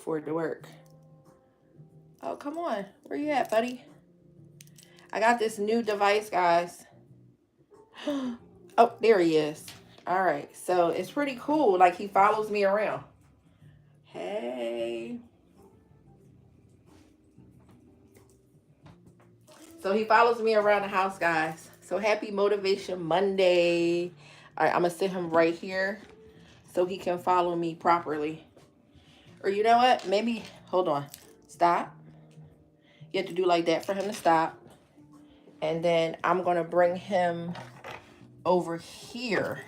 for it to work. Oh, come on. Where you at, buddy? I got this new device, guys. Oh, there he is. All right. So it's pretty cool. Like, he follows me around. Hey. So he follows me around the house, guys. So happy Motivation Monday. All right, I'm going to sit him right here so he can follow me properly. Or you know what? Maybe, hold on. Stop. You have to do like that for him to stop. And then I'm going to bring him over here.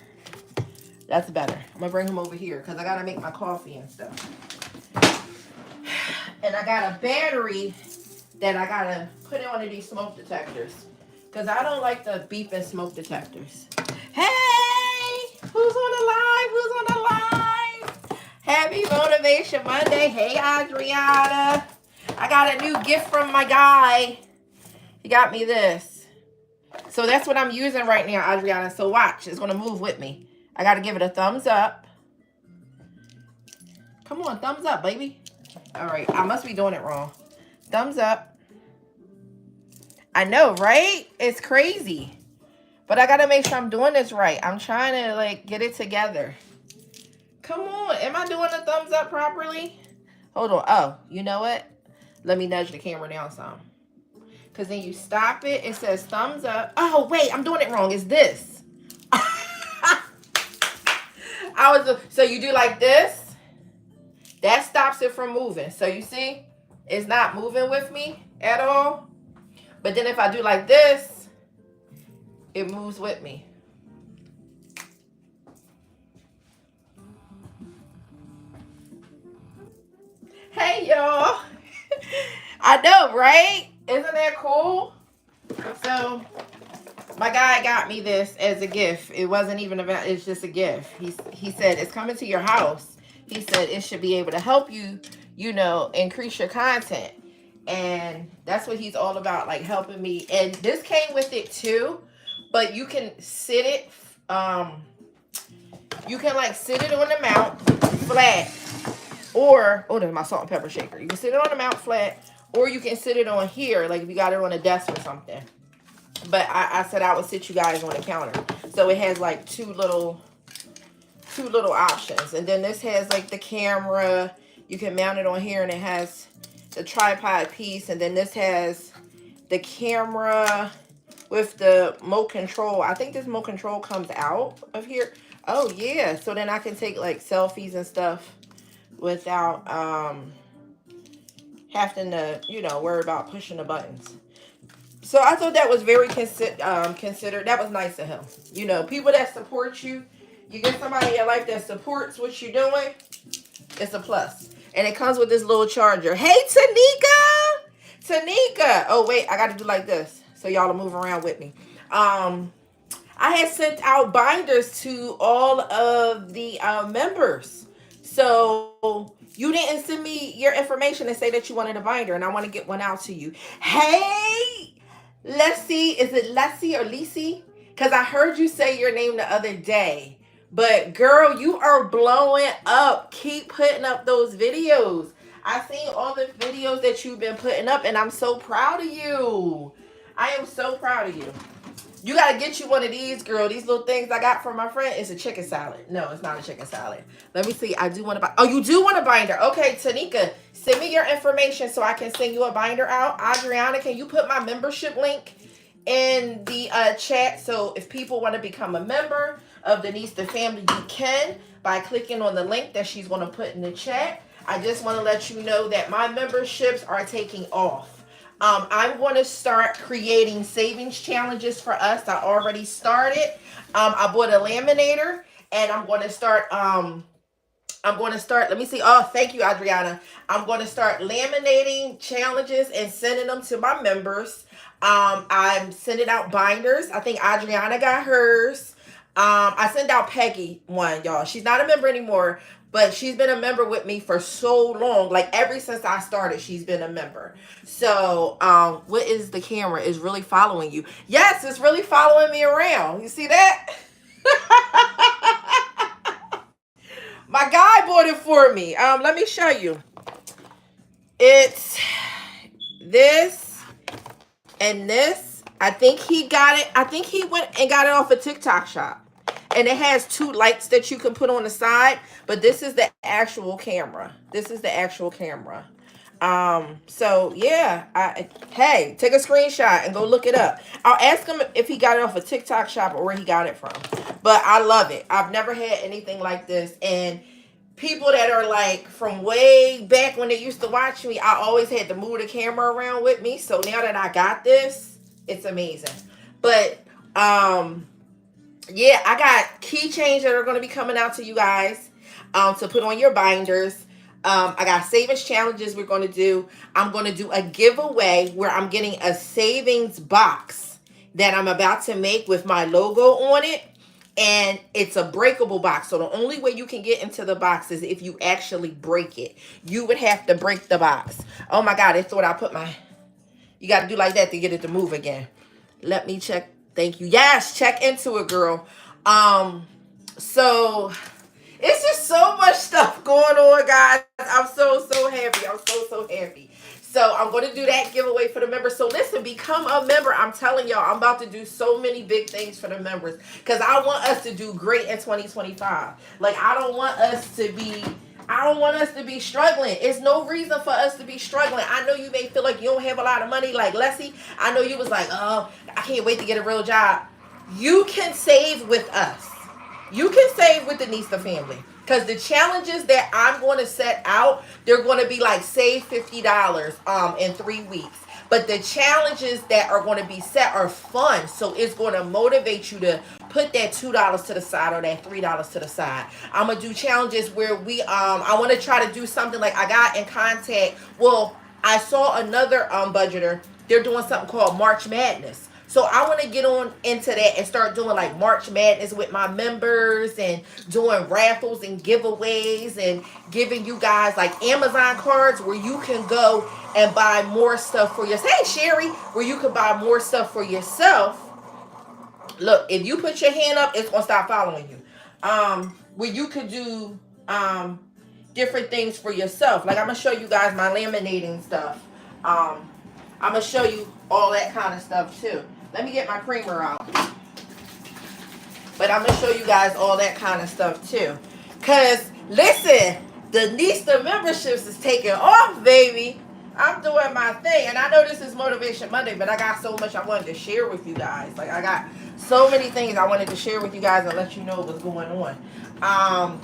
That's better. I'm going to bring him over here because I got to make my coffee and stuff. And I got a battery that I got to put in one of these smoke detectors because I don't like the beeping smoke detectors. Hey! Who's on the line? Who's on the line? Happy Motivation Monday. Hey, Adriana. I got a new gift from my guy. He got me this. So that's what I'm using right now, Adriana. So watch. It's going to move with me. I got to give it a thumbs up. Come on, thumbs up, baby. All right. I must be doing it wrong. Thumbs up. I know, right? It's crazy. But I got to make sure I'm doing this right. I'm trying to, like, get it together. Come on. Am I doing the thumbs up properly? Hold on. Oh, you know what? Let me nudge the camera down some. Because then you stop it. It says thumbs up. Oh, wait. I'm doing it wrong. It's this. So you do like this. That stops it from moving. So you see, it's not moving with me at all. But then if I do like this, it moves with me. Hey, y'all. I know, right? Isn't that cool? So my guy got me this as a gift. It wasn't even about, it's just a gift. He said, it's coming to your house. He said it should be able to help you, you know, increase your content. And that's what he's all about, like helping me. And this came with it too, but you can sit it, you can like sit it on the mount flat, or, oh, there's my salt and pepper shaker. You can sit it on the mount flat, or you can sit it on here, like if you got it on a desk or something. But I said I would sit you guys on the counter. So it has like two little options. And then this has like the camera. You can mount it on here, and it has the tripod piece. And then this has the camera with the remote control. I think this remote control comes out of here. Oh yeah. So then I can take like selfies and stuff without having to, you know, worry about pushing the buttons. So I thought that was very considered. That was nice of him. You know, people that support you, you get somebody in your life that supports what you're doing, it's a plus. And it comes with this little charger. Hey, Tanika! Tanika! Oh, wait, I got to do like this so y'all will move around with me. I had sent out binders to all of the members. So you didn't send me your information and say that you wanted a binder, and I want to get one out to you. Hey! Leslie, is it Leslie or Lisi? Because I heard you say your name the other day. But girl, you are blowing up. Keep putting up those videos. I've seen all the videos that you've been putting up, and I'm so proud of you. I am so proud of you. You got to get you one of these, girl. These little things I got from my friend. It's a chicken salad. No, it's not a chicken salad. Let me see. I do want to buy. Oh, you do want a binder. Okay, Tanika, send me your information so I can send you a binder out. Adriana, can you put my membership link in the chat? So if people want to become a member of Denise the Family, you can by clicking on the link that she's going to put in the chat. I just want to let you know that my memberships are taking off. I'm going to start creating savings challenges for us. I already started. I bought a laminator, and I'm going to start, let me see. Oh, thank you, Adriana. I'm going to start laminating challenges and sending them to my members. I'm sending out binders. I think Adriana got hers. I sent out Peggy one, y'all. She's not a member anymore, but she's been a member with me for so long. Like ever since I started, she's been a member. So, what is the camera? Is really following you. Yes, it's really following me around. You see that? My guy bought it for me. Let me show you. It's this and this. I think he got it. I think he went and got it off a TikTok shop. And it has two lights that you can put on the side, but this is the actual camera. This is the actual camera. So yeah, hey, take a screenshot and go look it up. I'll ask him if he got it off a TikTok shop or where he got it from. But I love it. I've never had anything like this. And people that are like from way back when they used to watch me, I always had to move the camera around with me. So now that I got this, it's amazing. But yeah, I got keychains that are going to be coming out to you guys to put on your binders. I got savings challenges we're going to do. I'm going to do a giveaway where I'm getting a savings box that I'm about to make with my logo on it. And it's a breakable box. So the only way you can get into the box is if you actually break it. You would have to break the box. Oh my God, they thought I put my... You got to do like that to get it to move again. Let me check. Thank you. Yes, check into it, girl. So it's just so much stuff going on, guys. I'm so happy. I'm so happy. So I'm going to do that giveaway for the members. So listen, become a member. I'm telling y'all, I'm about to do so many big things for the members because I want us to do great in 2025. Like, I don't want us to be struggling. It's no reason for us to be struggling. I know you may feel like you don't have a lot of money. Like Leslie, I know you was like, oh, I can't wait to get a real job. You can save with us. You can save with the Nista family. Because the challenges that I'm going to set out, they're going to be like save $50 in 3 weeks. But the challenges that are going to be set are fun. So it's going to motivate you to put that $2 to the side or that $3 to the side. I'm going to do challenges where I want to try to do something like I got in contact. Well, I saw another budgeter. They're doing something called March Madness. So I want to get on into that and start doing like March Madness with my members and doing raffles and giveaways and giving you guys like Amazon cards where you can go and buy more stuff for yourself. Hey, Sherry, where you can buy more stuff for yourself. Look, if you put your hand up, it's going to stop following you. Where you could do different things for yourself. Like I'm going to show you guys my laminating stuff. I'm going to show you all that kind of stuff too. Let me get my creamer out. But I'm going to show you guys all that kind of stuff too. Because, listen, the Nista memberships is taking off, baby. I'm doing my thing. And I know this is Motivation Monday, but I got so much I wanted to share with you guys. Like, I got so many things I wanted to share with you guys and let you know what's going on.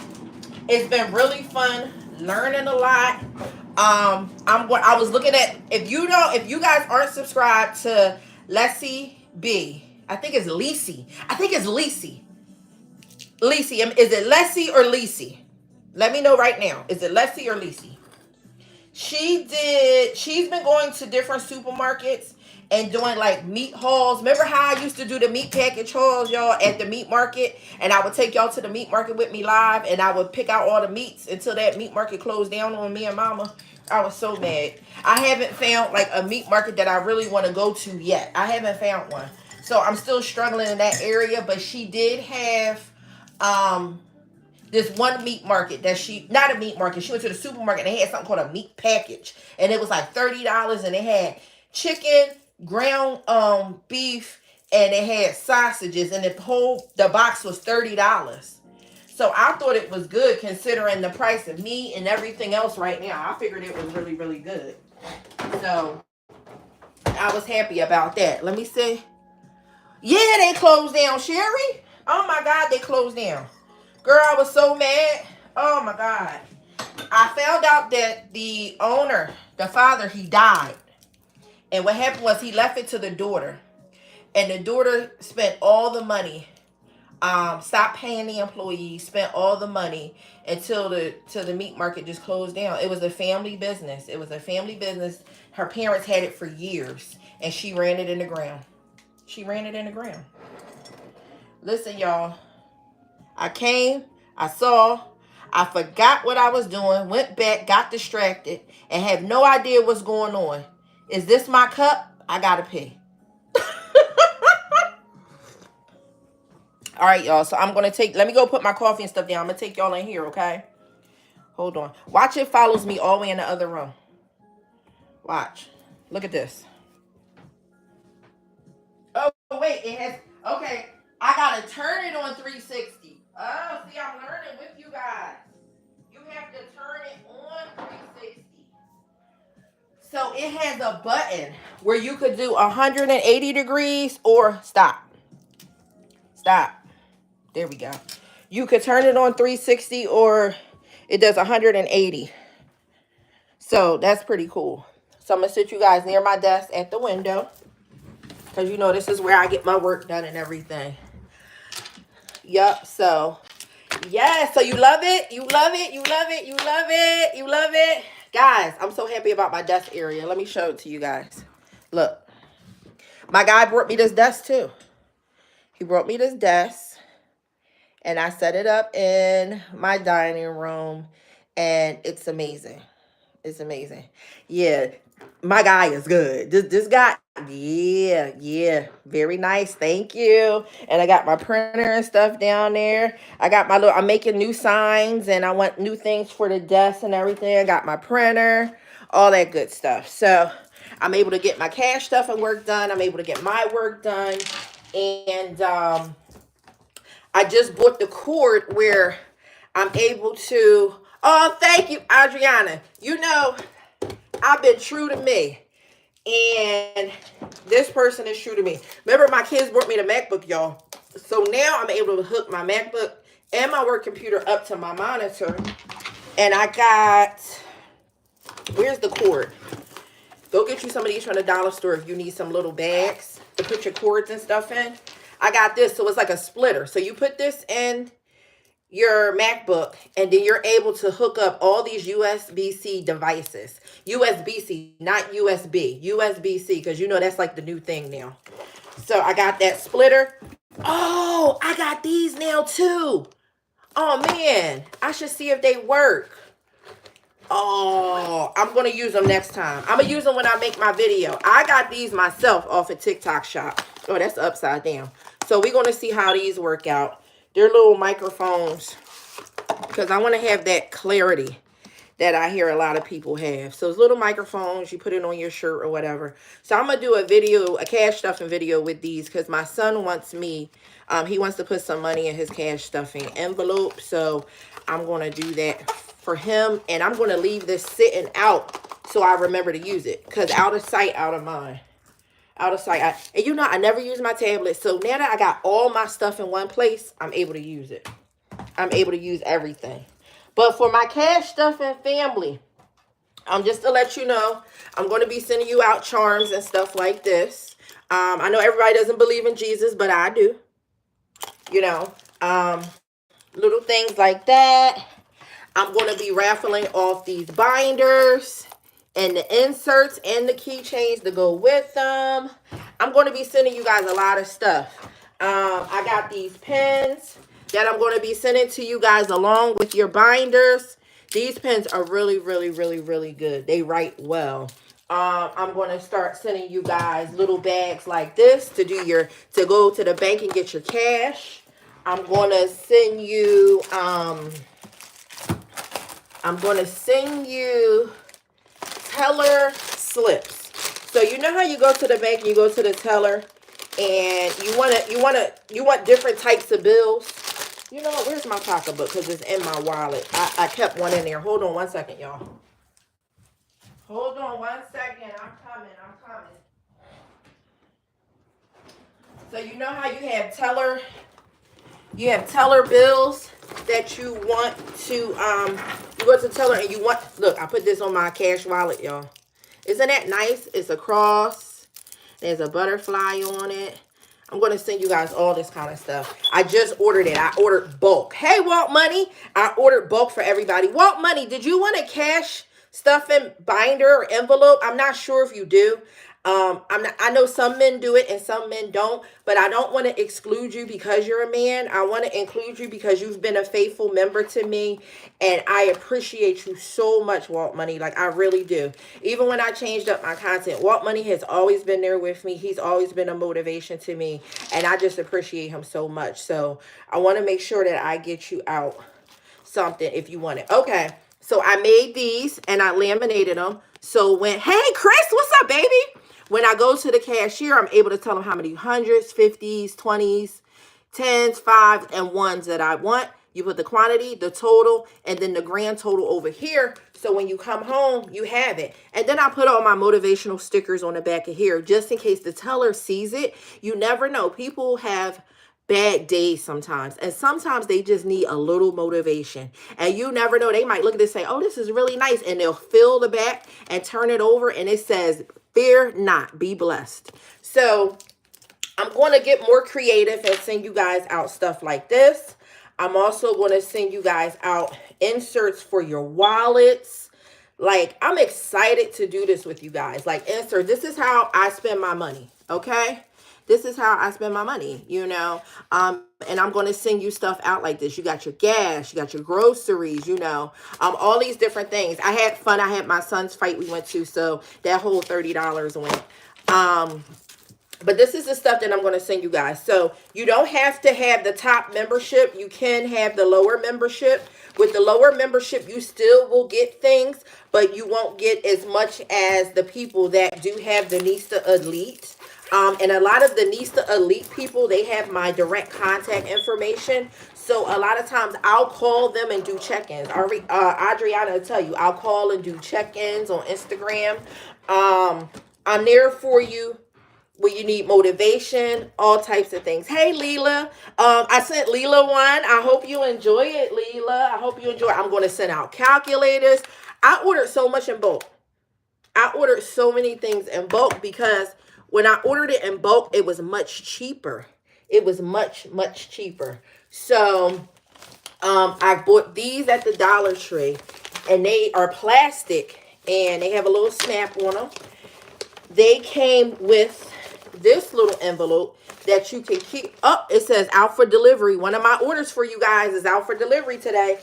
It's been really fun, learning a lot. I was looking at, if you guys aren't subscribed to Leslie B, I think it's Lisi. Lisi, is it Leslie or Lisi? Let me know right now. Is it Leslie or Lisi? She's been going to different supermarkets and doing like meat hauls. Remember how I used to do the meat package hauls, y'all, at the meat market? And I would take y'all to the meat market with me live and I would pick out all the meats until that meat market closed down on me and mama. I was so mad. I haven't found like a meat market that I really want to go to yet. I haven't found one. So I'm still struggling in that area, but she did have this one meat market that not a meat market, she went to the supermarket and they had something called a meat package. And it was like $30 and it had chicken, ground beef, and it had sausages and the box was $30. So I thought it was good considering the price of meat and everything else right now. I figured it was really, really good. So I was happy about that. Let me see. Yeah, they closed down, Sherry. Oh my God, they closed down. Girl, I was so mad. Oh my God. I found out that the owner, the father, he died. And what happened was he left it to the daughter. And the daughter spent all the money. Stopped paying the employees, spent all the money until the meat market just closed down. It was a family business. Her parents had it for years. And she ran it in the ground. Listen, y'all. I came, I saw, I forgot what I was doing, went back, got distracted, and have no idea what's going on. Is this my cup? I gotta pee. All right, y'all. So I'm going to let me go put my coffee and stuff down. I'm going to take y'all in here, okay? Hold on. Watch it follows me all the way in the other room. Watch. Look at this. Oh, wait. It has... Okay. I got to turn it on 360. Oh, see, I'm learning with you guys. You have to turn it on 360. So it has a button where you could do 180 degrees or stop. Stop. There we go. You could turn it on 360 or it does 180. So that's pretty cool. So I'm going to sit you guys near my desk at the window. Because you know this is where I get my work done and everything. Yup. So, yeah. So you love it. You love it. You love it. You love it. You love it. Guys, I'm so happy about my desk area. Let me show it to you guys. Look. My guy brought me this desk too. He brought me this desk. And I set it up in my dining room. And it's amazing. It's amazing. Yeah. My guy is good. This guy, yeah. Very nice. Thank you. And I got my printer and stuff down there. I got my I'm making new signs and I want new things for the desk and everything. I got my printer, all that good stuff. So I'm able to get my cash stuff and work done. I'm able to get my work done. And I just bought the cord where I'm able to, oh, thank you, Adriana. You know, I've been true to me. And this person is true to me. Remember, my kids brought me the MacBook, y'all. So now I'm able to hook my MacBook and my work computer up to my monitor. And I got, where's the cord? Go get you some of these from the dollar store if you need some little bags to put your cords and stuff in. I got this, so it's like a splitter. So you put this in your MacBook, and then you're able to hook up all these USB-C devices. USB-C, not USB. USB-C, because you know that's like the new thing now. So I got that splitter. Oh, I got these now too. Oh, man. I should see if they work. Oh, I'm going to use them next time. I'm going to use them when I make my video. I got these myself off of TikTok Shop. Oh, that's upside down. So we're going to see how these work out. They're little microphones because I want to have that clarity that I hear a lot of people have. So it's little microphones. You put it on your shirt or whatever. So I'm going to do a video, a cash stuffing video with these because my son wants me, he wants to put some money in his cash stuffing envelope. So I'm going to do that for him. And I'm going to leave this sitting out so I remember to use it because out of sight, out of mind. Out of sight. And you know, I never use my tablet. So now that I got all my stuff in one place, I'm able to use it. I'm able to use everything. But for my cash stuffing family, just to let you know, I'm going to be sending you out charms and stuff like this. I know everybody doesn't believe in Jesus, but I do. You know, little things like that. I'm going to be raffling off these binders and the inserts and the keychains to go with them. I'm going to be sending you guys a lot of stuff. I got these pens that I'm going to be sending to you guys along with your binders. These pens are really, really, really, really good. They write well. I'm going to start sending you guys little bags like this to go to the bank and get your cash. I'm going to send you, teller slips. So you know how you go to the bank and you go to the teller and you want different types of bills. You know what? Where's my pocketbook? Because it's in my wallet. I kept one in there. Hold on one second, y'all. Hold on one second. I'm coming. So you know how you have teller bills that you want to, you go to teller and you want, look, I put this on my cash wallet, y'all. Isn't that nice? It's a cross. There's a butterfly on it. I'm going to send you guys all this kind of stuff. I just ordered it. I ordered bulk. Hey, Walt Money. I ordered bulk for everybody. Walt Money, did you want a cash stuffing binder or envelope? I'm not sure if you do. I know some men do it and some men don't, but I don't want to exclude you because you're a man. I want to include you because you've been a faithful member to me, and I appreciate you so much, Walt Money. Like, I really do. Even when I changed up my content, Walt Money has always been there with me. He's always been a motivation to me, and I just appreciate him so much. So I want to make sure that I get you out something if you want it. Okay. So I made these and I laminated them. So when, hey, Chris, what's up, baby? When I go to the cashier, I'm able to tell them how many hundreds, 50s, 20s, 10s, 5s, and 1s that I want. You put the quantity, the total, and then the grand total over here. So when you come home, you have it. And then I put all my motivational stickers on the back of here just in case the teller sees it. You never know. People have bad days sometimes, and sometimes they just need a little motivation, and you never know, they might look at this and say, oh, this is really nice, and they'll fill the back and turn it over and it says, fear not, be blessed. So I'm going to get more creative and send you guys out stuff like this. I'm also going to send you guys out inserts for your wallets. Like, I'm excited to do this with you guys. Like, insert, this is how I spend my money, okay? This is how I spend my money, you know. And I'm going to send you stuff out like this. You got your gas, you got your groceries, you know, all these different things. I had fun. I had my son's fight we went to, so that whole $30 went. But this is the stuff that I'm going to send you guys. So you don't have to have the top membership. You can have the lower membership. With the lower membership, you still will get things, but you won't get as much as the people that do have the Nista Elite. And a lot of the Nista Elite people, they have my direct contact information. So a lot of times I'll call them and do check-ins. Adriana will tell you, I'll call and do check-ins on Instagram. I'm there for you when you need motivation, all types of things. Hey, Leela. I sent Leela one. I hope you enjoy it, Leela. I hope you enjoy it. I'm going to send out calculators. I ordered so much in bulk. I ordered so many things in bulk because when I ordered it in bulk, it was much cheaper. It was much, much cheaper. So I bought these at the Dollar Tree, and they are plastic, and they have a little snap on them. They came with this little envelope that you can keep up. It says out for delivery. One of my orders for you guys is out for delivery today.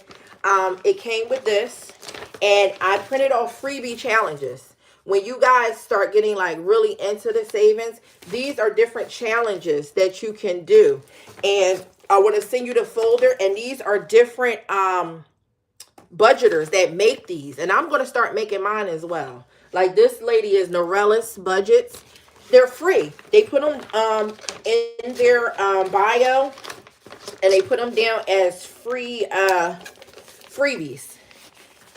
It came with this, and I printed off freebie challenges. When you guys start getting like really into the savings, these are different challenges that you can do. And I want to send you the folder, and these are different budgeters that make these, and I'm going to start making mine as well. Like this lady is Norellis Budgets. They're free. They put them in their bio, and they put them down as free freebies.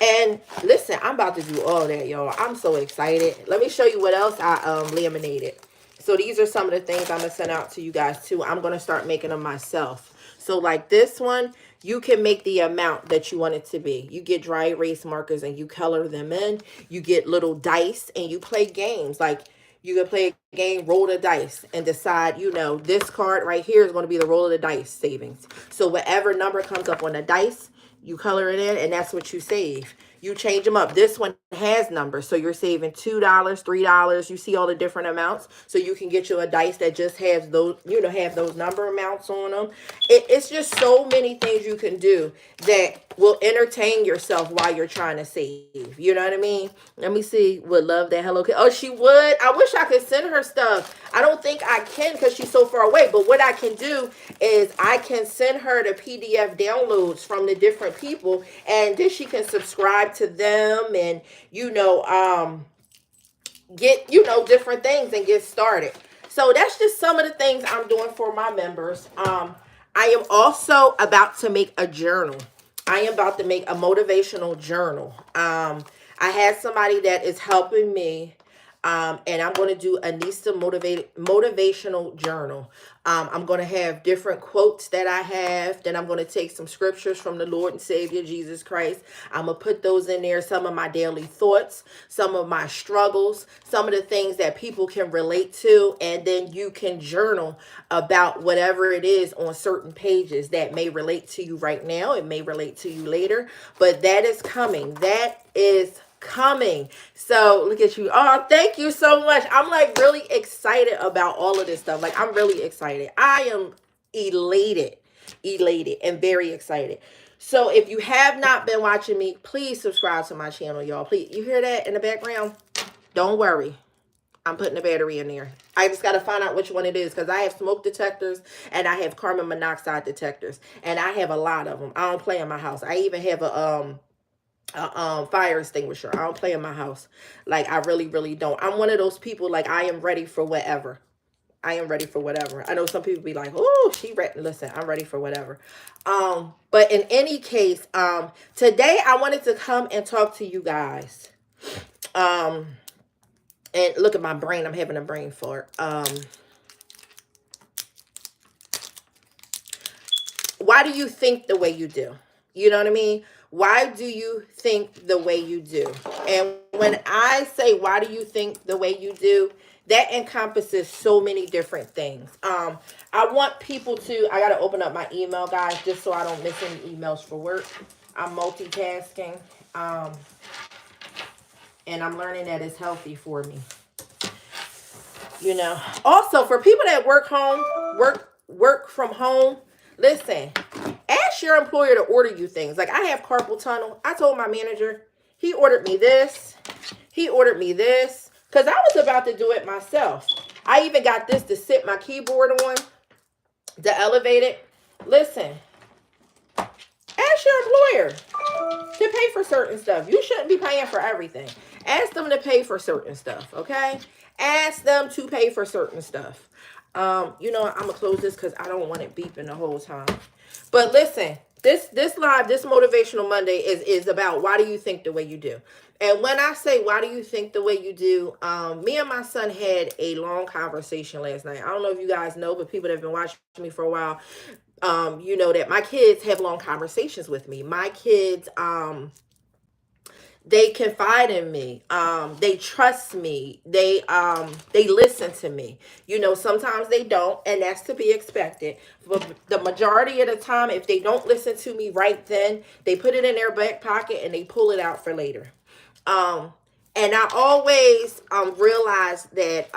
And listen, I'm about to do all that, y'all. I'm so excited. Let me show you what else I laminated. So these are some of the things I'm going to send out to you guys too. I'm going to start making them myself. So like this one, you can make the amount that you want it to be. You get dry erase markers and you color them in. You get little dice and you play games. Like you can play a game, roll the dice, and decide, you know, this card right here is going to be the roll of the dice savings. So whatever number comes up on the dice, you color it in, and that's what you save. You change them up. This one has numbers, so you're saving $2, $3. You see all the different amounts, so you can get you a dice that just has those, you know, have those number amounts on them. It's just so many things you can do that will entertain yourself while you're trying to save. You know what I mean? Let me see. Would love that Hello Kitty. Oh, she would. I wish I could send her stuff. I don't think I can because she's so far away. But what I can do is I can send her the PDF downloads from the different people, and then she can subscribe to them and, you know, get, you know, different things and get started. So that's just some of the things I'm doing for my members. I am also about to make a journal. I am about to make a motivational journal. I had somebody that is helping me, and I'm going to do a Nista motivational journal. I'm going to have different quotes that I have. Then I'm going to take some scriptures from the Lord and Savior Jesus Christ. I'm going to put those in there. Some of my daily thoughts, some of my struggles, some of the things that people can relate to. And then you can journal about whatever it is on certain pages that may relate to you right now. It may relate to you later, but that is coming. That is coming. So look at you. Oh, thank you so much. I'm like really excited about all of this stuff. Like I'm really excited. I am elated and very excited. So if you have not been watching me, please subscribe to my channel, y'all. Please. You hear that in the background? Don't worry. I'm putting the battery in there. I just got to find out which one it is because I have smoke detectors and I have carbon monoxide detectors, and I have a lot of them. I don't play in my house. I even have a fire extinguisher. I don't play in my house. Like, I really, really don't. I'm one of those people, like, I am ready for whatever. I am ready for whatever. I know some people be like, "Oh, she ready." Listen, I'm ready for whatever. But in any case, today I wanted to come and talk to you guys. Um, and look at my brain. I'm having a brain fart. Why do you think the way you do? You know what I mean? Why do you think the way you do? And when I say, why do you think the way you do, that encompasses so many different things. I want people to, I got to open up my email, guys, just so I don't miss any emails for work. I'm multitasking. And I'm learning that it's healthy for me. You know, also for people that work from home, listen, ask your employer to order you things. Like, I have carpal tunnel. I told my manager, he ordered me this. He ordered me this. Because I was about to do it myself. I even got this to sit my keyboard on, to elevate it. Listen, ask your employer to pay for certain stuff. You shouldn't be paying for everything. Ask them to pay for certain stuff, okay? Ask them to pay for certain stuff. You know, I'm going to close this because I don't want it beeping the whole time. But listen, this live, this Motivational Monday is about why do you think the way you do? And when I say, why do you think the way you do? Me and my son had a long conversation last night. I don't know if you guys know, but people that have been watching me for a while, you know that my kids have long conversations with me. My kids, they confide in me. They trust me. They listen to me. You know, sometimes they don't, and that's to be expected. But the majority of the time, if they don't listen to me right then, they put it in their back pocket and they pull it out for later. And I always realize that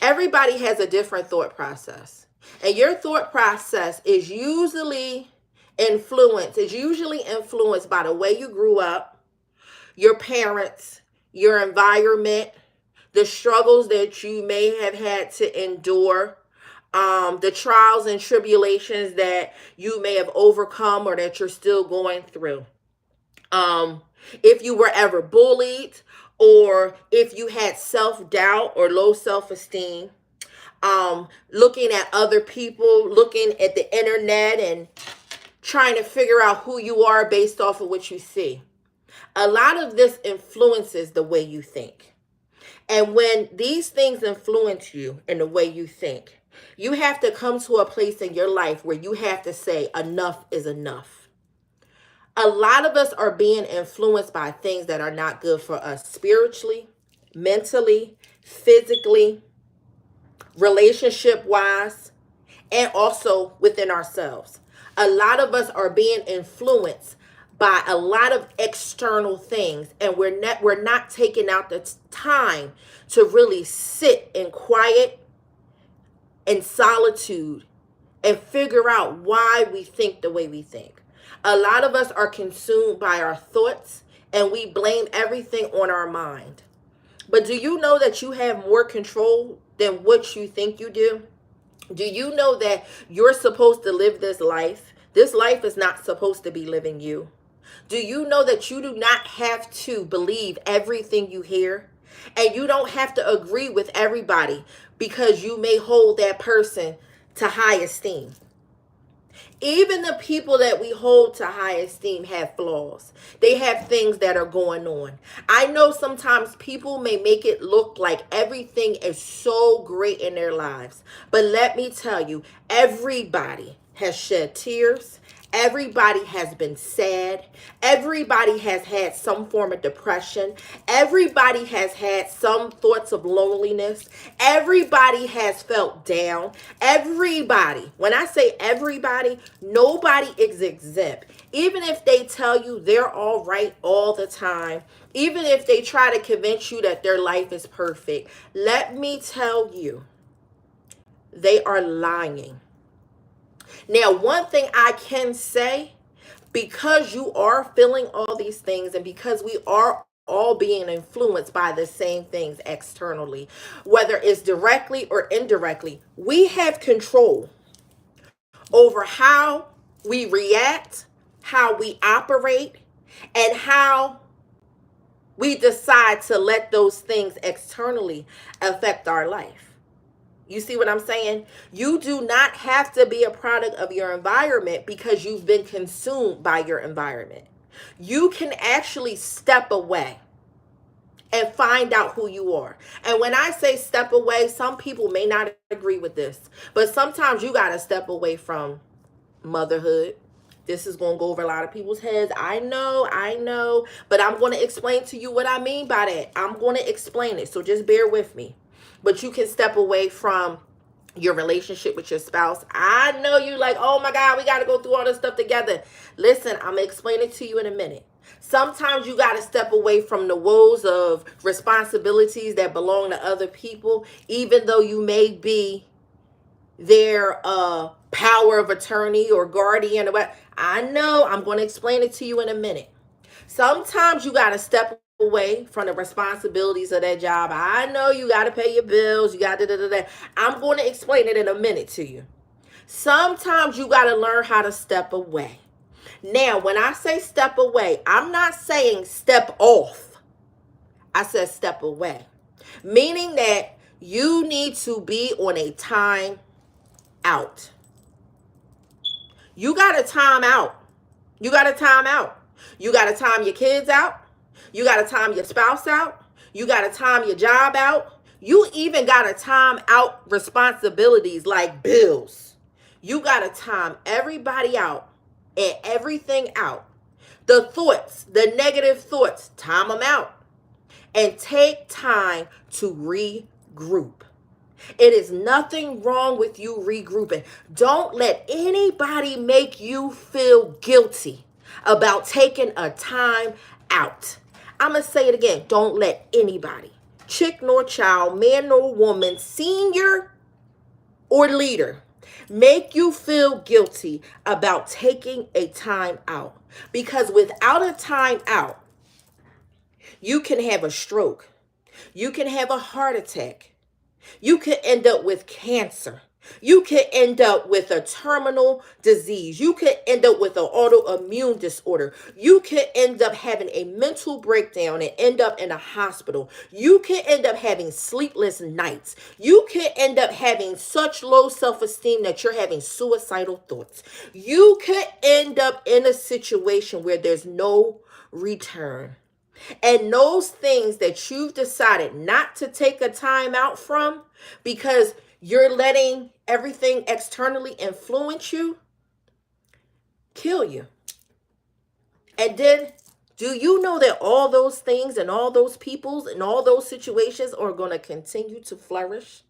everybody has a different thought process. And your thought process is usually influenced by the way you grew up, your parents, your environment, the struggles that you may have had to endure, the trials and tribulations that you may have overcome or that you're still going through. If you were ever bullied, or if you had self-doubt or low self-esteem, looking at other people, looking at the internet and trying to figure out who you are based off of what you see. A lot of this influences the way you think. And when these things influence you in the way you think, you have to come to a place in your life where you have to say, enough is enough. A lot of us are being influenced by things that are not good for us spiritually, mentally, physically, relationship-wise, and also within ourselves. A lot of us are being influenced by a lot of external things, and we're not taking out the time to really sit in quiet and solitude and figure out why we think the way we think. A lot of us are consumed by our thoughts, and we blame everything on our mind. But do you know that you have more control than what you think you do? Do you know that you're supposed to live this life? This life is not supposed to be living you. Do you know that you do not have to believe everything you hear? And you don't have to agree with everybody because you may hold that person to high esteem. Even the people that we hold to high esteem have flaws. They have things that are going on. I know sometimes people may make it look like everything is so great in their lives. But let me tell you, everybody has shed tears. Everybody has been sad. Everybody has had some form of depression. Everybody has had some thoughts of loneliness. Everybody has felt down. Everybody, when I say everybody, nobody is exempt. Even if they tell you they're all right all the time, even if they try to convince you that their life is perfect, let me tell you, they are lying. Now, one thing I can say, because you are feeling all these things and because we are all being influenced by the same things externally, whether it's directly or indirectly, we have control over how we react, how we operate, and how we decide to let those things externally affect our life. You see what I'm saying? You do not have to be a product of your environment because you've been consumed by your environment. You can actually step away and find out who you are. And when I say step away, some people may not agree with this, but sometimes you got to step away from motherhood. This is going to go over a lot of people's heads. I know, but I'm going to explain to you what I mean by that. I'm going to explain it, so just bear with me. But you can step away from your relationship with your spouse. I know you like, oh my God, we got to go through all this stuff together. Listen, I'm going to explain it to you in a minute. Sometimes you got to step away from the woes of responsibilities that belong to other people, even though you may be their power of attorney or guardian or what. I know, I'm going to explain it to you in a minute. Sometimes you got to step away from the responsibilities of that job. I know you got to pay your bills. You got to. I'm going to explain it in a minute to you. Sometimes you got to learn how to step away. Now, when I say step away, I'm not saying step off. I said step away. Meaning that you need to be on a time out. You got to time out. You got to time out. You got to time your kids out. You got to time your spouse out. You got to time your job out. You even got to time out responsibilities like bills. You got to time everybody out and everything out. The thoughts, the negative thoughts, time them out. And take time to regroup. It is nothing wrong with you regrouping. Don't let anybody make you feel guilty about taking a time out. I'm going to say it again. Don't let anybody, chick nor child, man nor woman, senior or leader, make you feel guilty about taking a time out. Because without a time out, you can have a stroke. You can have a heart attack. You could end up with cancer. You could end up with a terminal disease. You could end up with an autoimmune disorder. You could end up having a mental breakdown and end up in a hospital. You could end up having sleepless nights. You could end up having such low self-esteem that you're having suicidal thoughts. You could end up in a situation where there's no return. And those things that you've decided not to take a time out from because you're letting everything externally influence you, kill you. And then, do you know that all those things and all those peoples and all those situations are going to continue to flourish?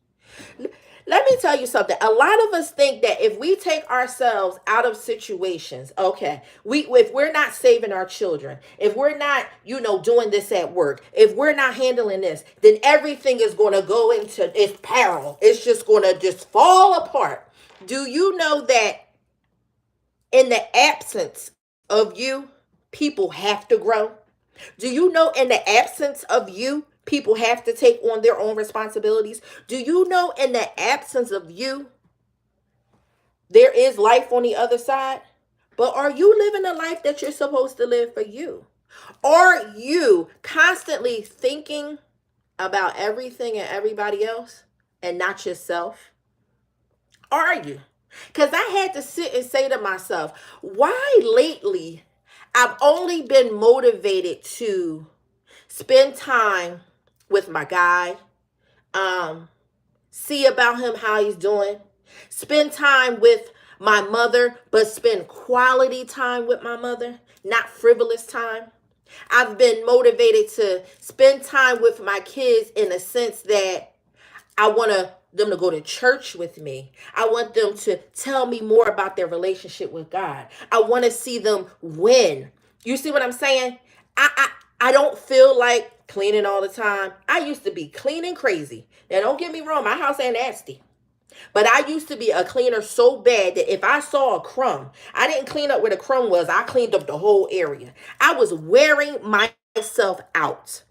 Let me tell you something. A lot of us think that if we take ourselves out of situations, okay, if we're not saving our children, if we're not, doing this at work, if we're not handling this, then everything is going to go into its peril. It's just going to just fall apart. Do you know that in the absence of you, people have to grow? Do you know in the absence of you, people have to take on their own responsibilities? Do you know in the absence of you, there is life on the other side? But are you living the life that you're supposed to live for you? Are you constantly thinking about everything and everybody else and not yourself? Are you? Because I had to sit and say to myself, why lately I've only been motivated to spend time with my guy, see about him, how he's doing, spend time with my mother, but spend quality time with my mother, not frivolous time. I've been motivated to spend time with my kids in a sense that I want them to go to church with me. I want them to tell me more about their relationship with God. I want to see them win. You see what I'm saying? I don't feel like cleaning all the time. I used to be cleaning crazy. Now, don't get me wrong. My house ain't nasty. But I used to be a cleaner so bad that if I saw a crumb, I didn't clean up where the crumb was. I cleaned up the whole area. I was wearing myself out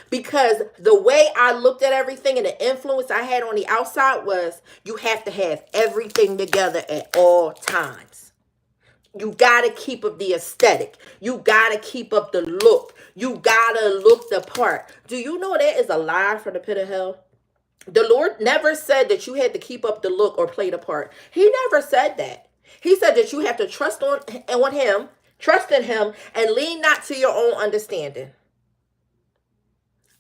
because the way I looked at everything and the influence I had on the outside was you have to have everything together at all times. You gotta keep up the aesthetic. You gotta keep up the look. You gotta look the part. Do you know that is a lie from the pit of hell? The Lord never said that you had to keep up the look or play the part. He never said that. He said that you have to on him, trust in him, and lean not to your own understanding.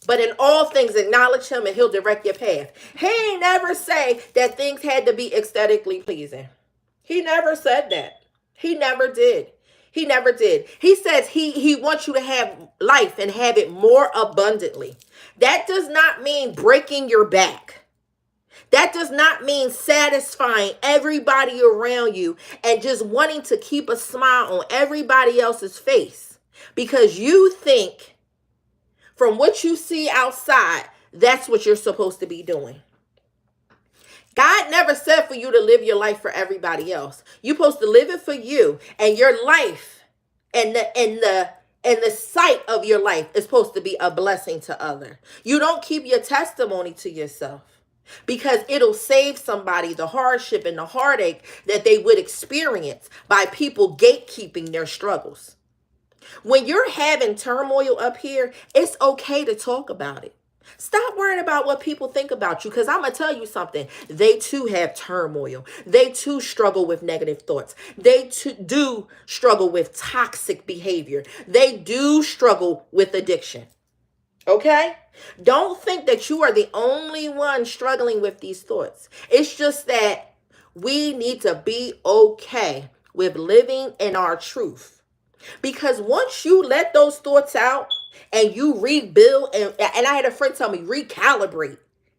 But in all things, acknowledge him and he'll direct your path. He ain't never say that things had to be aesthetically pleasing. He never said that. He never did. He never did. He says he wants you to have life and have it more abundantly. That does not mean breaking your back. That does not mean satisfying everybody around you and just wanting to keep a smile on everybody else's face because you think from what you see outside, that's what you're supposed to be doing. God never said for you to live your life for everybody else. You're supposed to live it for you, and your life and the sight of your life is supposed to be a blessing to others. You don't keep your testimony to yourself because it'll save somebody the hardship and the heartache that they would experience by people gatekeeping their struggles. When you're having turmoil up here, it's okay to talk about it. Stop worrying about what people think about you, because I'm going to tell you something. They too have turmoil. They too struggle with negative thoughts. They too do struggle with toxic behavior. They do struggle with addiction. Okay? Don't think that you are the only one struggling with these thoughts. It's just that we need to be okay with living in our truth. Because once you let those thoughts out and you rebuild, and I had a friend tell me, recalibrate.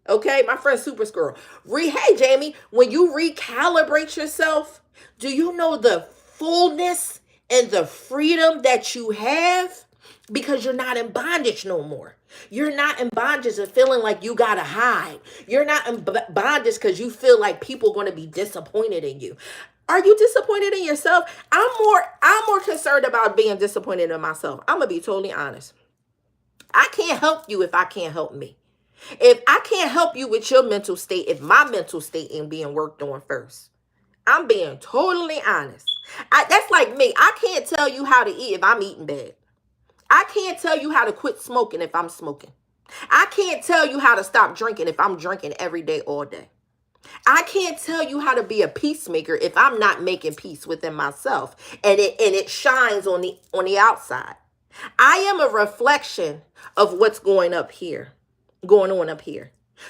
Okay, my friend Super Squirrel. Hey, Jamie, when you recalibrate yourself, do you know the fullness and the freedom that you have? Because you're not in bondage no more. You're not in bondage of feeling like you gotta hide. You're not in bondage because you feel like people are going to be disappointed in you. Are you disappointed in yourself? I'm more concerned about being disappointed in myself. I'm gonna be totally honest. I can't help you if I can't help me. If I can't help you with your mental state, if my mental state ain't being worked on first. I'm being totally honest. That's like me. I can't tell you how to eat if I'm eating bad. I can't tell you how to quit smoking if I'm smoking. I can't tell you how to stop drinking if I'm drinking every day, all day. I can't tell you how to be a peacemaker if I'm not making peace within myself and it shines on the outside. I am a reflection of what's going on up here.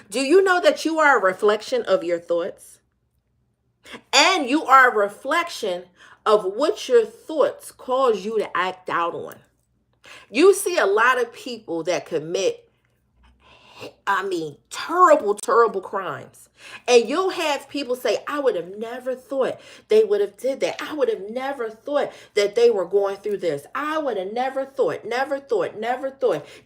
Do you know that you are a reflection of your thoughts? And you are a reflection of what your thoughts cause you to act out on. You see a lot of people that commit terrible crimes. And you'll have people say, I would have never thought they would have did that. I would have never thought that they were going through this. I would have never thought.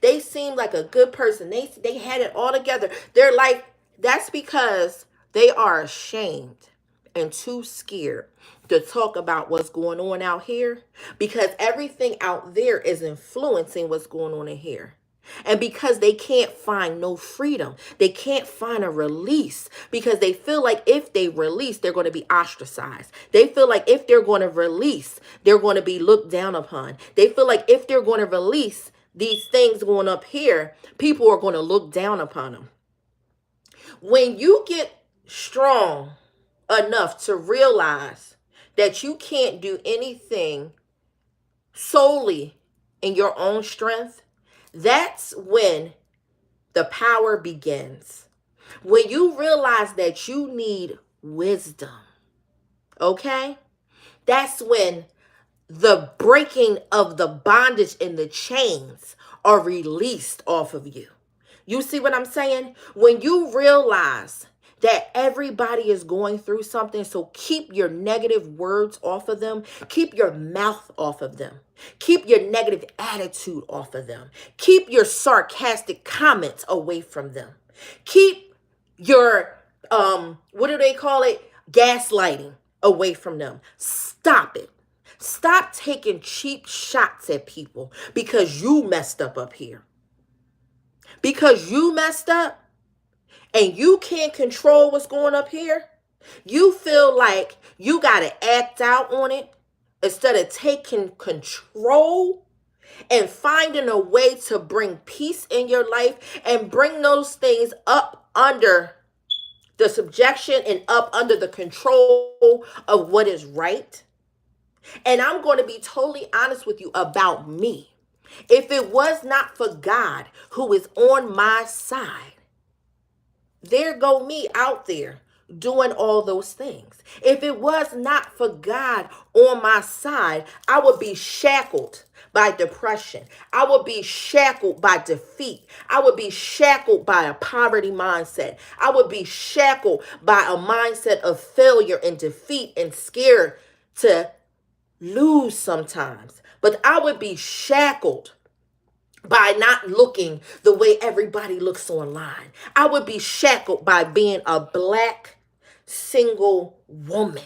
They seem like a good person. They had it all together. They're like, that's because they are ashamed and too scared to talk about what's going on out here, because everything out there is influencing what's going on in here. And because they can't find no freedom, they can't find a release, because they feel like if they release, they're going to be ostracized. They feel like if they're going to release, they're going to be looked down upon. They feel like if they're going to release these things going up here, people are going to look down upon them. When you get strong enough to realize that you can't do anything solely in your own strength, that's when the power begins. When you realize that you need wisdom, okay? That's when the breaking of the bondage and the chains are released off of you. You see what I'm saying? When you realize that everybody is going through something, so keep your negative words off of them. Keep your mouth off of them. Keep your negative attitude off of them. Keep your sarcastic comments away from them. Keep your, what do they call it? Gaslighting away from them. Stop it. Stop taking cheap shots at people because you messed up here. Because you messed up and you can't control what's going up here. You feel like you got to act out on it instead of taking control and finding a way to bring peace in your life and bring those things up under the subjection and up under the control of what is right. And I'm going to be totally honest with you about me. If it was not for God who is on my side, there go me out there doing all those things. If it was not for God on my side, I would be shackled by depression. I would be shackled by defeat. I would be shackled by a poverty mindset. I would be shackled by a mindset of failure and defeat and scared to lose sometimes. But I would be shackled by not looking the way everybody looks online. I would be shackled by being a black single woman.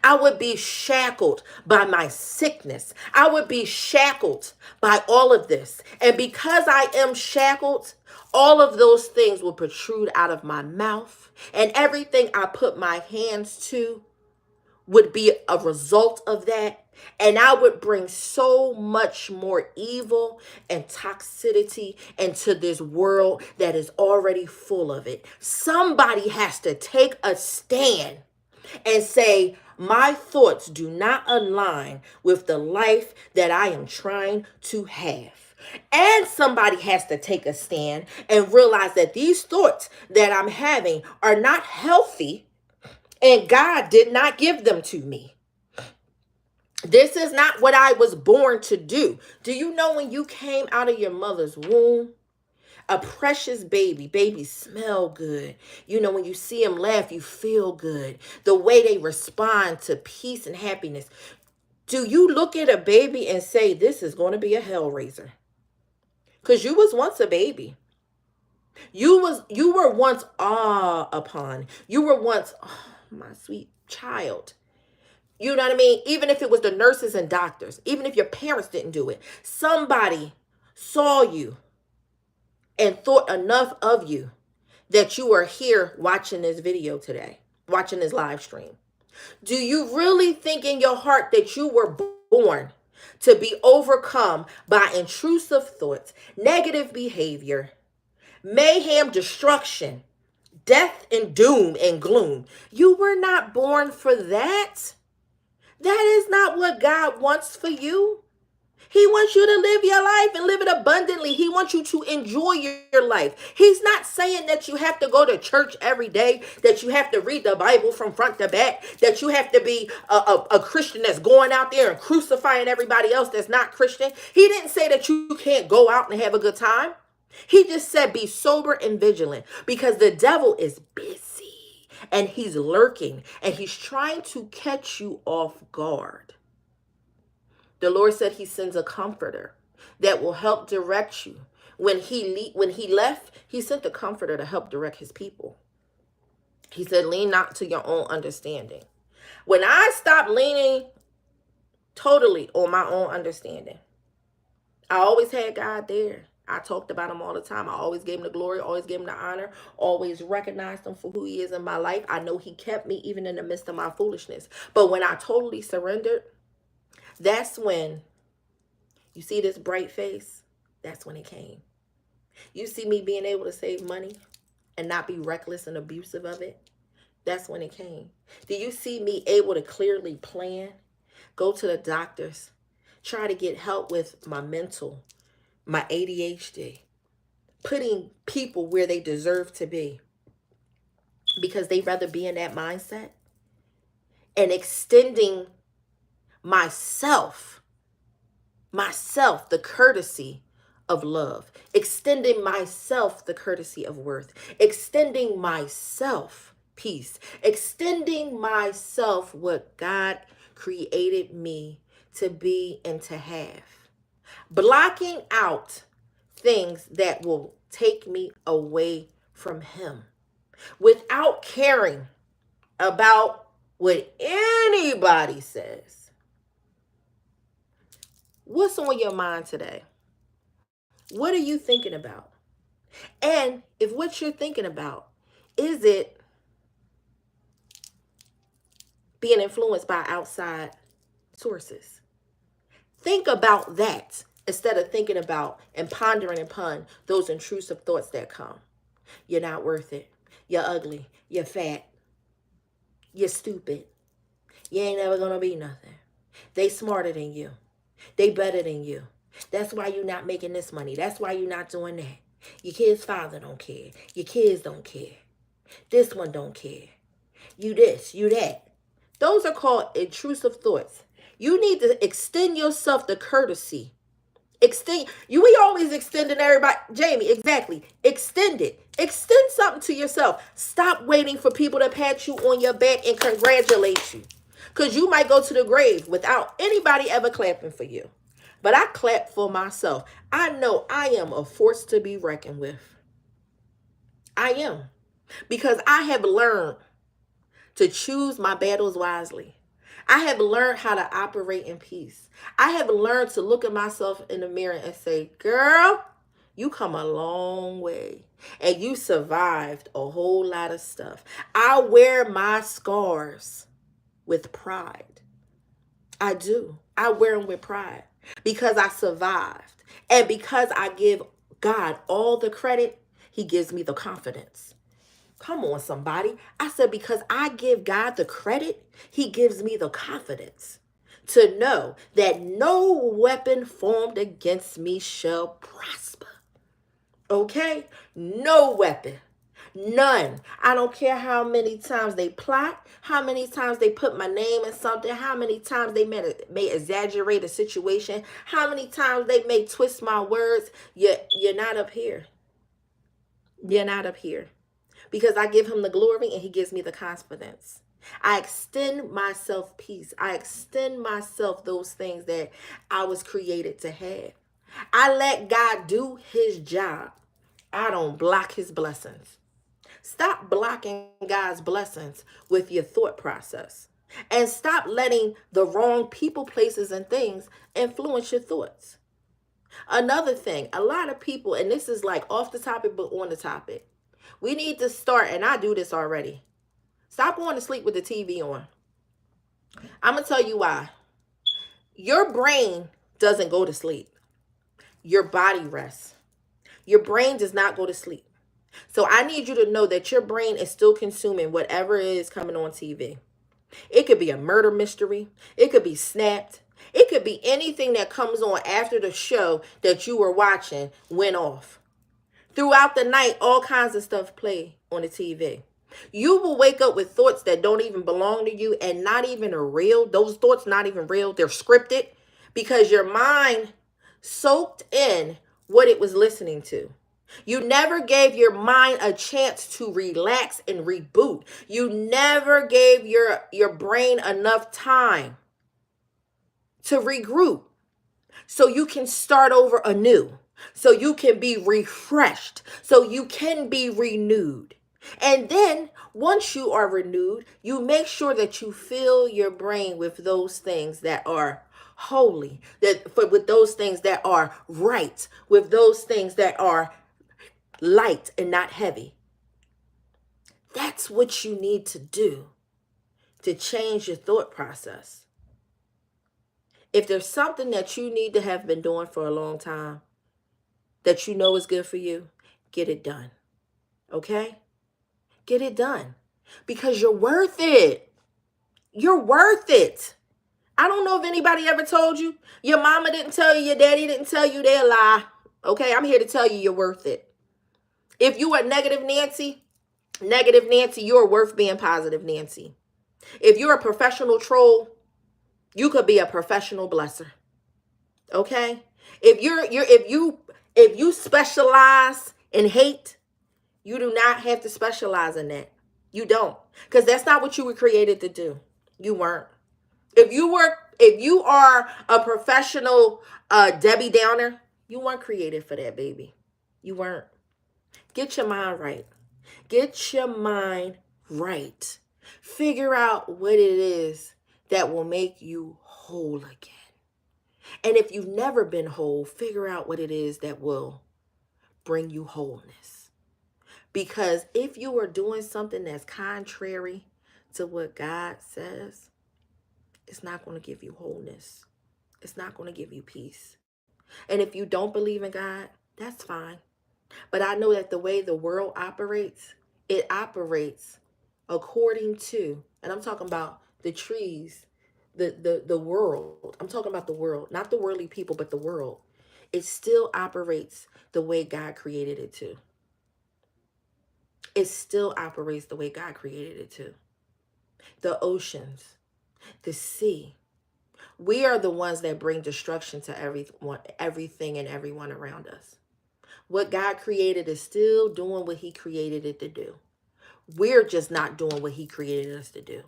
I would be shackled by my sickness. I would be shackled by all of this. And because I am shackled, all of those things will protrude out of my mouth. And everything I put my hands to would be a result of that. And I would bring so much more evil and toxicity into this world that is already full of it. Somebody has to take a stand and say, my thoughts do not align with the life that I am trying to have. And somebody has to take a stand and realize that these thoughts that I'm having are not healthy, and God did not give them to me. This is not what I was born to do. Do you know when you came out of your mother's womb, a precious babies smell good. You know, when you see them laugh, you feel good. The way they respond to peace and happiness. Do you look at a baby and say, this is going to be a hellraiser? Because you was once a baby. You were once awe upon. You were once, oh, my sweet child. You know what I mean? Even if it was the nurses and doctors, even if your parents didn't do it, somebody saw you and thought enough of you that you are here watching this video today, watching this live stream. Do you really think in your heart that you were born to be overcome by intrusive thoughts, negative behavior, mayhem, destruction, death and doom and gloom? You were not born for that. That is not what God wants for you. He wants you to live your life and live it abundantly. He wants you to enjoy your life. He's not saying that you have to go to church every day, that you have to read the Bible from front to back, that you have to be a Christian that's going out there and crucifying everybody else that's not Christian. He didn't say that you can't go out and have a good time. He just said be sober and vigilant because the devil is busy and he's lurking and he's trying to catch you off guard. The Lord said he sends a comforter that will help direct you. When he left, he sent the comforter to help direct his people. He said, lean not to your own understanding. When I stopped leaning totally on my own understanding, I always had God there. I talked about him all the time. I always gave him the glory, always gave him the honor, always recognized him for who he is in my life. I know he kept me even in the midst of my foolishness. But when I totally surrendered, that's when you see this bright face. That's when it came. You see me being able to save money and not be reckless and abusive of it. That's when it came. Do you see me able to clearly plan, go to the doctors, try to get help with my mental, my ADHD, putting people where they deserve to be because they'd rather be in that mindset, and extending myself, the courtesy of love, extending myself the courtesy of worth, extending myself peace, extending myself what God created me to be and to have, blocking out things that will take me away from him without caring about what anybody says. What's on your mind today? What are you thinking about? And if what you're thinking about, is it being influenced by outside sources. Think about that instead of thinking about and pondering upon those intrusive thoughts that come. You're not worth it. You're ugly. You're fat. You're stupid. You ain't never gonna be nothing. They smarter than you. They better than you. That's why you're not making this money. That's why you're not doing that. Your kid's father don't care. Your kids don't care. This one don't care. You this, you that. Those are called intrusive thoughts. You need to extend yourself the courtesy. We always extending everybody. Jamie, exactly. Extend it. Extend something to yourself. Stop waiting for people to pat you on your back and congratulate you. Because you might go to the grave without anybody ever clapping for you. But I clap for myself. I know I am a force to be reckoned with. I am. Because I have learned to choose my battles wisely. I have learned how to operate in peace. I have learned to look at myself in the mirror and say, girl, you come a long way and you survived a whole lot of stuff. I wear my scars with pride. I do. I wear them with pride because I survived. And because I give God all the credit, he gives me the confidence. Come on, somebody. I said, because I give God the credit, he gives me the confidence to know that no weapon formed against me shall prosper. Okay? No weapon. None. I don't care how many times they plot, how many times they put my name in something, how many times they may exaggerate a situation, how many times they may twist my words. You're not up here. You're not up here. Because I give him the glory and he gives me the confidence. I extend myself peace. I extend myself those things that I was created to have. I let God do his job. I don't block his blessings. Stop blocking God's blessings with your thought process. And stop letting the wrong people, places, and things influence your thoughts. Another thing, a lot of people, and this is like off the topic, but on the topic. We need to start, and I do this already. Stop going to sleep with the TV on. I'm going to tell you why. Your brain doesn't go to sleep. Your body rests. Your brain does not go to sleep. So I need you to know that your brain is still consuming whatever is coming on TV. It could be a murder mystery. It could be Snapped. It could be anything that comes on after the show that you were watching went off. Throughout the night, all kinds of stuff play on the TV. You will wake up with thoughts that don't even belong to you and not even are real. Those thoughts not even real. They're scripted because your mind soaked in what it was listening to. You never gave your mind a chance to relax and reboot. You never gave your brain enough time to regroup so you can start over anew. So you can be refreshed, so you can be renewed. And then once you are renewed, you make sure that you fill your brain with those things that are holy, with those things that are right, with those things that are light and not heavy. That's what you need to do to change your thought process. If there's something that you need to have been doing for a long time, that you know is good for you, get it done. Okay? Get it done. Because you're worth it. You're worth it. I don't know if anybody ever told you. Your mama didn't tell you. Your daddy didn't tell you. They lie. Okay? I'm here to tell you you're worth it. If you are negative Nancy, you're worth being positive Nancy. If you're a professional troll, you could be a professional blesser. Okay? If you specialize in hate, you do not have to specialize in that. You don't. Because that's not what you were created to do. You weren't. If you are a professional Debbie Downer, you weren't created for that, baby. You weren't. Get your mind right. Get your mind right. Figure out what it is that will make you whole again. And if you've never been whole, figure out what it is that will bring you wholeness. Because if you are doing something that's contrary to what God says, It's not going to give you wholeness. It's not going to give you peace. And if you don't believe in God, that's fine. But I know that the way the world operates, it operates according to, and I'm talking about the trees, the world. I'm talking about the world, not the worldly people, but the world. It still operates the way God created it to. It still operates the way God created it to. The oceans, the sea. We are the ones that bring destruction to everything and everyone around us. What God created is still doing what he created it to do. We're just not doing what he created us to do.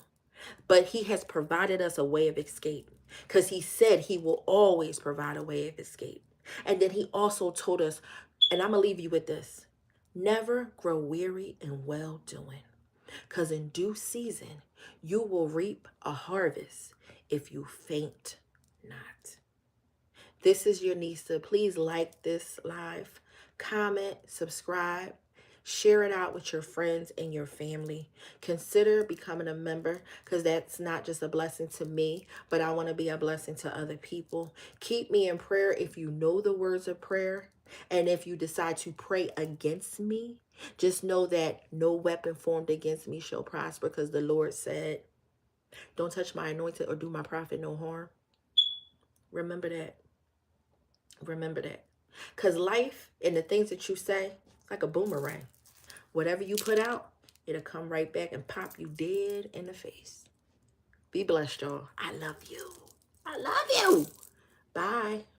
But he has provided us a way of escape because he said he will always provide a way of escape. And then he also told us, and I'm going to leave you with this, never grow weary in well doing, because in due season you will reap a harvest if you faint not. This is your Nisa. Please like this live, comment, subscribe, share it out with your friends and your family. Consider becoming a member, because that's not just a blessing to me, but I want to be a blessing to other people. Keep me in prayer if you know the words of prayer. And if you decide to pray against me, just know that no weapon formed against me shall prosper, because the Lord said, don't touch my anointed or do my prophet no harm. Remember that. Remember that. Because life and the things that you say, like a boomerang. Whatever you put out, it'll come right back and pop you dead in the face. Be blessed, y'all. I love you. I love you. Bye.